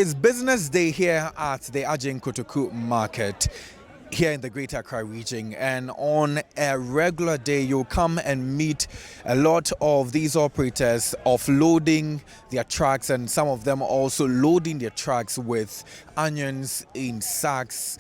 It's business day here at the Adjeb Kotoku market here in the Greater Accra region, and on a regular day you'll come and meet a lot of these operators offloading their trucks, and some of them also loading their trucks with onions in sacks,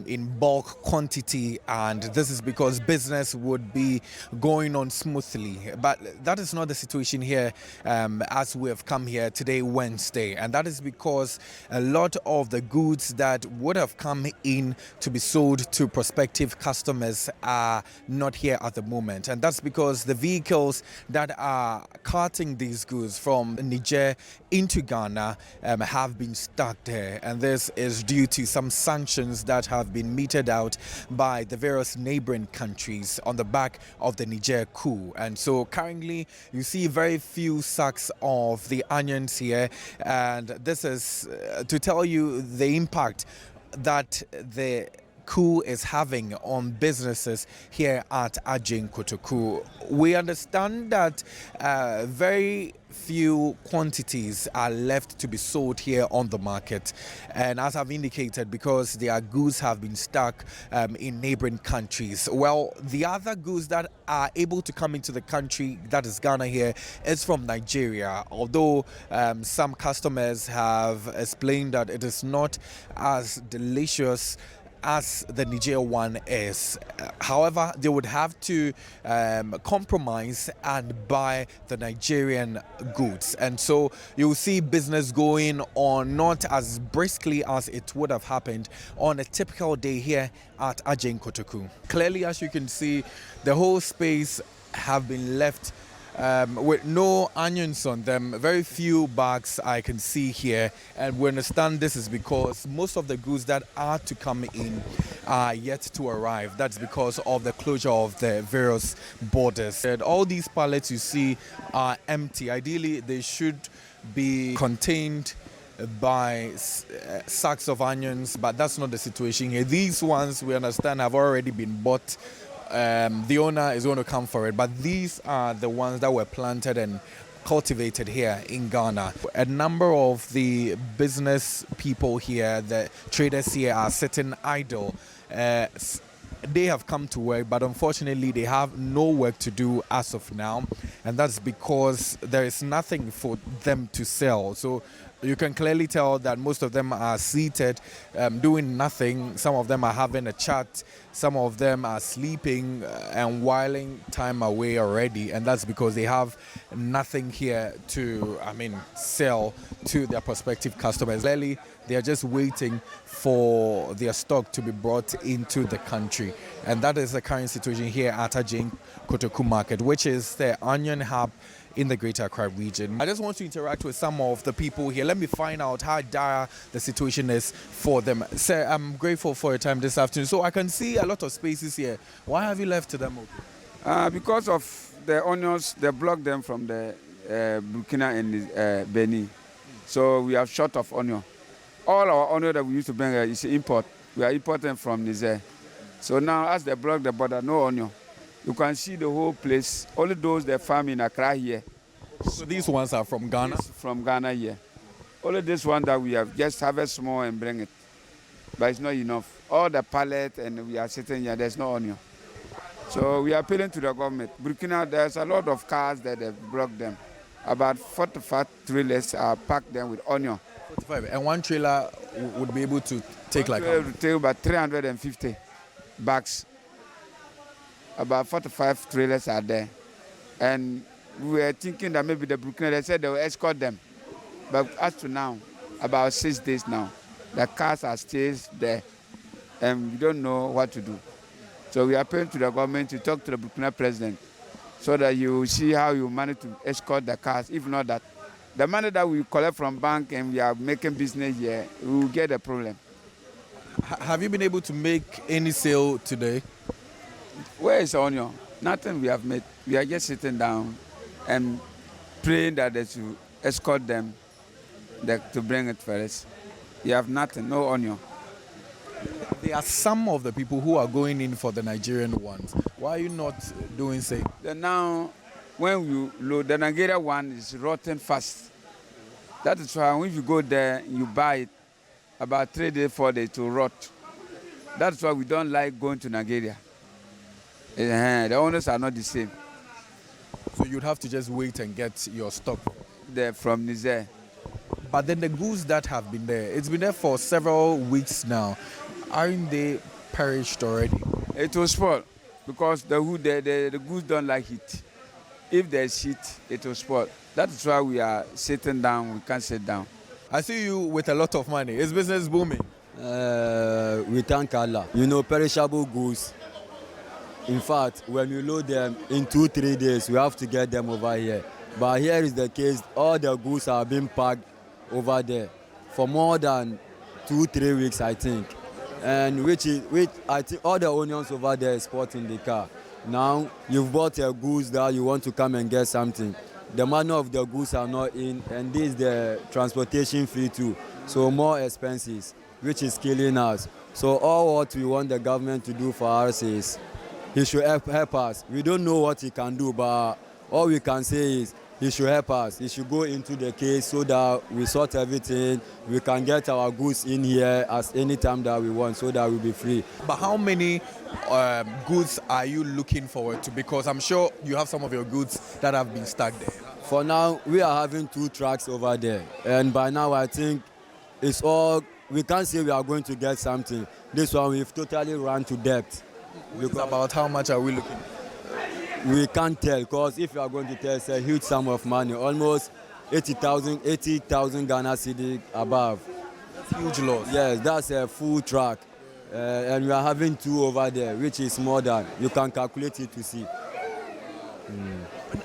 in bulk quantity, and this is because business would be going on smoothly. But that is not the situation here, as we have come here today, Wednesday, and that is because a lot of the goods that would have come in to be sold to prospective customers are not here at the moment, and that's because the vehicles that are carting these goods from Niger into Ghana have been stuck there, and this is due to some sanctions that have been meted out by the various neighboring countries on the back of the Niger Coup. And so currently you see very few sacks of the onions here, and this is to tell you the impact that the coup is having on businesses here at Adjeb Kotoku. We understand that very few quantities are left to be sold here on the market, and as I've indicated, because their goods have been stuck in neighboring countries. Well, the other goods that are able to come into the country, that is Ghana here, is from Nigeria, although some customers have explained that it is not as delicious as the Niger one is. However, they would have to compromise and buy the Nigerian goods, and so you'll see business going on not as briskly as it would have happened on a typical day here at Adjeb Kotoku. Clearly, as you can see, the whole space have been left with no onions on them. Very few bags I can see here, and we understand this is because most of the goods that are to come in are yet to arrive. That's because of the closure of the various borders. And all these pallets you see are empty. Ideally, they should be contained by sacks of onions, but that's not the situation here. These ones, we understand, have already been bought. The owner is going to come for it, but these are the ones that were planted and cultivated here in Ghana. A number of the business people here, the traders here, are sitting idle. They have come to work, but unfortunately they have no work to do as of now, and that's because there is nothing for them to sell. So you can clearly tell that most of them are seated, doing nothing. Some of them are having a chat, some of them are sleeping and whiling time away already, and that's because they have nothing here to sell to their prospective customers. Clearly they are just waiting for their stock to be brought into the country, and that is the current situation here at Adjeb Kotoku market, which is the onion hub in the Greater Accra region. I just want to interact with some of the people here. Let me find out how dire the situation is for them. Sir, I'm grateful for your time this afternoon. So I can see a lot of spaces here. Why have you left them open? Because of the onions, they blocked them from the Burkina and Benin. So we are short of onion. All our onion that we used to bring is import. We are importing from Niger. So now as they block the border, no onion. You can see the whole place. Only those that farm in Accra here. So these ones are from Ghana? Yes, from Ghana here. Only this one that we have just harvest small and bring it. But it's not enough. All the pallet and we are sitting here, there's no onion. So we are appealing to the government. Burkina, there's a lot of cars that have blocked them. About 45 trailers are packed them with onion. 45. And one trailer would be able to take one like to take about 350 bags. About 45 trailers are there, and we were thinking that maybe the Burkina, they said they will escort them, but as to now, about 6 days now, the cars are still there, and we don't know what to do. So we appeal to the government to talk to the Burkina president, so that you see how you manage to escort the cars. If not that, the money that we collect from bank and we are making business here, we will get a problem. Have you been able to make any sale today? Where is onion? Nothing we have made. We are just sitting down and praying that they should escort them to bring it for us. You have nothing, no onion. There are some of the people who are going in for the Nigerian ones. Why are you not doing same? Now, when you load, the Nigerian one is rotten fast. That is why if you go there, you buy it, about 3 days, 4 days to rot. That's why we don't like going to Nigeria. The owners are not the same. So you'd have to just wait and get your stock. They're from Niger. But then the goods that have been there, it's been there for several weeks now. Aren't they perished already? It will spoil because the goods don't like heat. If there's heat, it will spoil. That is why we are sitting down. We can't sit down. I see you with a lot of money. Is business booming? We thank Allah. You know, perishable goods. In fact, when we load them in 2-3 days, we have to get them over here. But here is the case: all the goods are being packed over there for more than 2-3 weeks, I think. And which I think all the onions over there is put in the car. Now you've bought a goods that you want to come and get something. The money of the goods are not in, and this is the transportation fee too. So more expenses, which is killing us. So all what we want the government to do for us is he should help us. We don't know what he can do, but all we can say is he should help us. He should go into the case so that we sort everything. We can get our goods in here as any time that we want so that we'll be free. But how many goods are you looking forward to? Because I'm sure you have some of your goods that have been stuck there. For now, we are having 2 trucks over there. And by now, I think it's all, we can't say we are going to get something. This one, we've totally run to debt. About how much are we looking? We can't tell, because if you are going to tell, it's a huge sum of money, almost 80,000 Ghana Cedi above. That's huge loss. Yes, that's a full truck. And we are having 2 over there, which is more than, you can calculate it to see.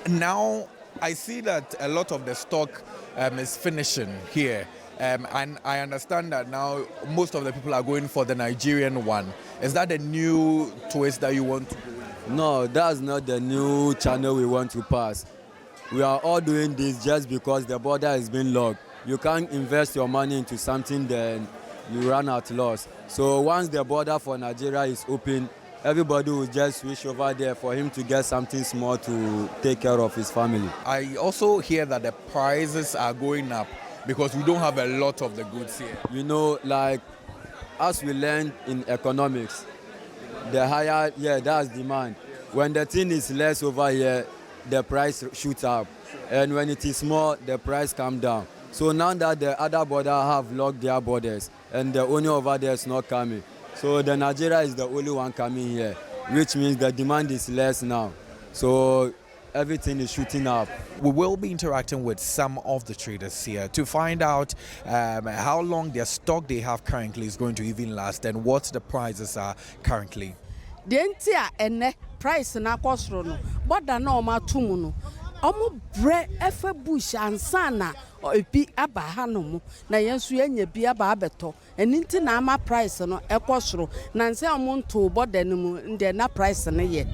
Now, I see that a lot of the stock is finishing here. And I understand that now most of the people are going for the Nigerian one. Is that the new twist that you want to do? No, that's not the new channel we want to pass. We are all doing this just because the border has been locked. You can't invest your money into something, then you run at loss. So once the border for Nigeria is open, everybody will just switch over there for him to get something small to take care of his family. I also hear that the prices are going up because we don't have a lot of the goods here. You know, like as we learned in economics, the higher, that's demand. When the thing is less over here, the price shoots up. And when it is more, the price comes down. So now that the other border have locked their borders and the owner over there is not coming, so the Nigeria is the only one coming here, which means the demand is less now. So everything is shooting up. We will be interacting with some of the traders here to find out how long their stock they have currently is going to even last and what the prices are currently. The entire price na kosro no border na o ma tumu no omo bre efe bush ansana ebi aba ha no mu na yenso yenya bi aba abeto eninti na ama price no ekosro na nse omo nto border no mu nde na price na ye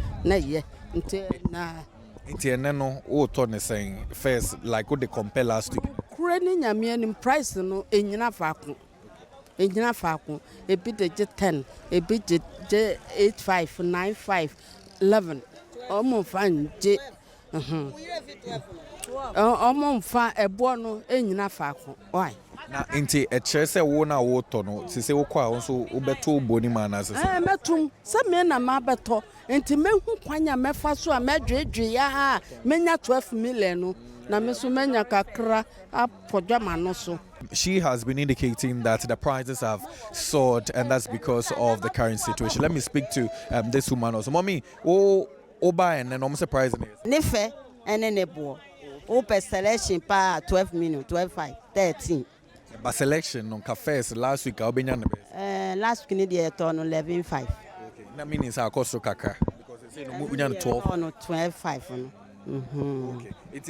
Nti no o to ne saying first like what they compare last week. Kure ni nyame ni price no enyina faako. Enyina faako ebi de 10 ebi de 85 95 11 omo fan je omo fa ebo no enyina faako why na nti e kire se wo na wo to no se se wo kwa wo so wo beto boni ma na se metum se me na ma beto nti mehu kwanya mefa so a medwedwe ya ha menya 12 million no na me so menya kakra apodwama no so. She has been indicating that the prices have soared and that's because of the current situation. Let me speak to this woman also. Mommy, buy and then I'm surprised. Nefe and then a boy. Per selection pa 12 minutes, 12.5, 13. But selection on cafes last week I'll be last week they turn 11.5. Okay. That means our cost kaka because they say no 12 on 12.5. Okay. It's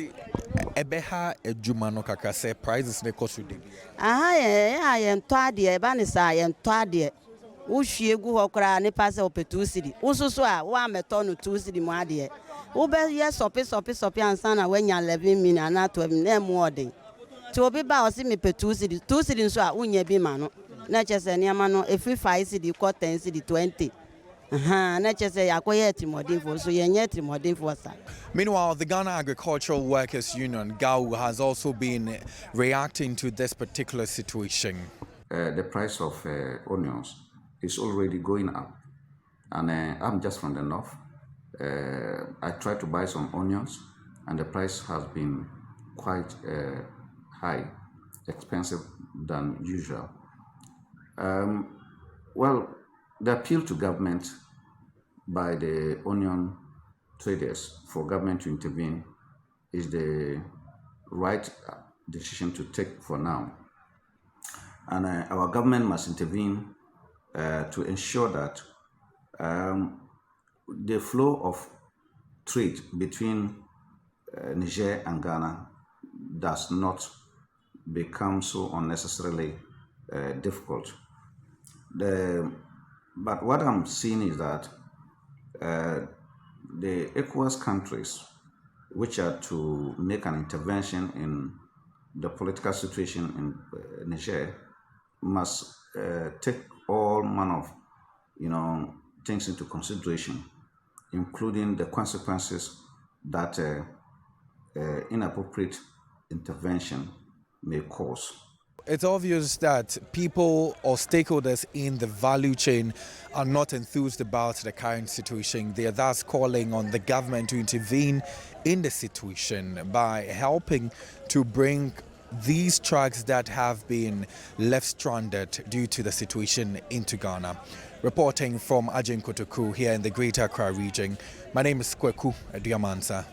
ebeha ejuma no kaka say prices ne cost dey. Aha ya ento ade ba ne sa ya ento ade. Wo hwie gu ho kra ne pa se opetu cedi. Wo soso a wo ameto no 2 cedi mu ade. Wo be ye sopi ansa na wanya 11 minutes na 12 na mu ode. Ti obi ba o si me petu cedi 2 cedi nso a unya bi ma no. Na chese ne ama no every 5 cedi ko 10 cedi 20. Na kyerɛ sɛ yɛakɔyɛ atirimuɔdenfoɔ so yɛnyɛ atirimuɔdenfoɔ sa. Meanwhile, the Ghana Agricultural Workers Union, GAU, has also been reacting to this particular situation. The price of onions is already going up. And I'm just from the north. I tried to buy some onions, and the price has been quite high, expensive than usual. Well, the appeal to government by the onion traders for government to intervene is the right decision to take for now. And our government must intervene to ensure that the flow of trade between Niger and Ghana does not become so unnecessarily difficult. But what I'm seeing is that the ECOWAS countries, which are to make an intervention in the political situation in Niger, must take all manner of things into consideration, including the consequences that inappropriate intervention may cause. It's obvious that people or stakeholders in the value chain are not enthused about the current situation. They are thus calling on the government to intervene in the situation by helping to bring these trucks that have been left stranded due to the situation into Ghana. Reporting from Adjeb Kotoku here in the Greater Accra region, my name is Kweku Aduamansa.